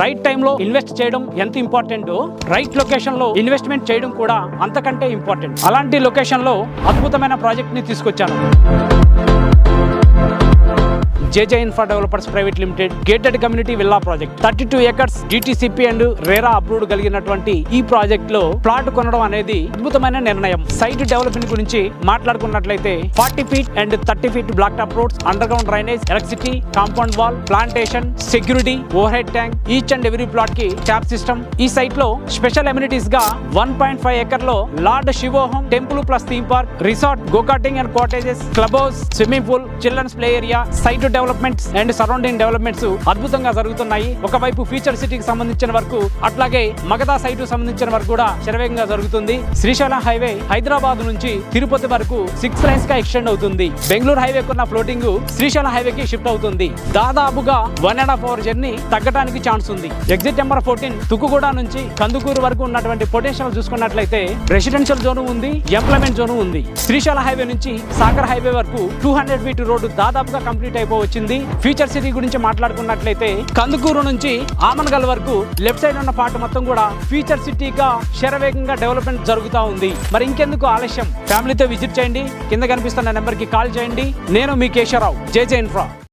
Right టైంలో invest చేయడం ఎంత ఇంపార్టెంటో రైట్ లొకేషన్ లో ఇన్వెస్ట్మెంట్ చేయడం కూడా అంతకంటే ఇంపార్టెంట్. అలాంటి లొకేషన్ లో అద్భుతమైన ప్రాజెక్ట్ ని తీసుకొచ్చాను. JJ infra developers private limited gated community villa project 32 acres DTCP and RERA approved కలిగినటువంటి ఈ ప్రాజెక్ట్ లో ప్లాట్ కొనడం అనేది అద్భుతమైన నిర్ణయం. సైట్ డెవలప్మెంట్ గురించి మాట్లాడుకున్నట్లయితే 40 feet and 30 feet black top roads, underground drainage, electricity, compound wall, plantation, security, overhead tank, each and every plot కి ట్యాప్ సిస్టమ్. ఈ సైట్ లో స్పెషల్ అమ్యూనిటీస్ గా 1.5 acre లో lord Shivoham temple plus theme park, resort, go karting and cottages, club house, swimming pool, children's play area, site developments and surrounding developments అద్భుతంగా జరుగుతున్నాయి. ఒకవైపు future సిటీకి సంబంధించిన వరకు, అట్లాగే మగధా సైట్ సంబంధించిన వరకు కూడా శరవేగంగా జరుగుతుంది. శ్రీశైలం హైవే హైదరాబాద్ నుంచి తిరుపతి వరకు 6 lanes గా ఎక్స్టెండ్ అవుతుంది. బెంగళూరు హైవే కున్న ఫ్లోటింగ్ శ్రీశైలం హైవేకి షిఫ్ట్ అవుతుంది. దాదాపుగా 1.5 hour జర్నీ తగ్గడానికి ఛాన్స్ ఉంది. ఎగ్జిట్ నెంబర్ 14 తుకుగూడ నుంచి కందుకూరు వరకు ఉన్నటువంటి పొటెన్షియల్ చూసుకున్నట్లయితే రెసిడెన్షియల్ జోన్ ఉంది, ఎంప్లాయ్మెంట్ జోన్ ఉంది. శ్రీశైలం హైవే నుంచి సాగర్ హైవే వరకు 200 feet రోడ్డు దాదాపుగా కంప్లీట్ అయిపోవచ్చు. ఫ్యూచర్ సిటీ గురించి మాట్లాడుకున్నట్లయితే కందుకూరు నుంచి ఆమన్గల్ వరకు లెఫ్ట్ సైడ్ ఉన్న పార్ట్ మొత్తం కూడా ఫ్యూచర్ సిటీగా శరవేగంగా డెవలప్మెంట్ జరుగుతూ ఉంది. మరి ఇంకెందుకు ఆలస్యం, ఫ్యామిలీతో విజిట్ చేయండి. కింద కనిపిస్తున్న నెంబర్ కి కాల్ చేయండి. నేను మీ కేశవరావు, జేజే ఇన్ఫ్రా.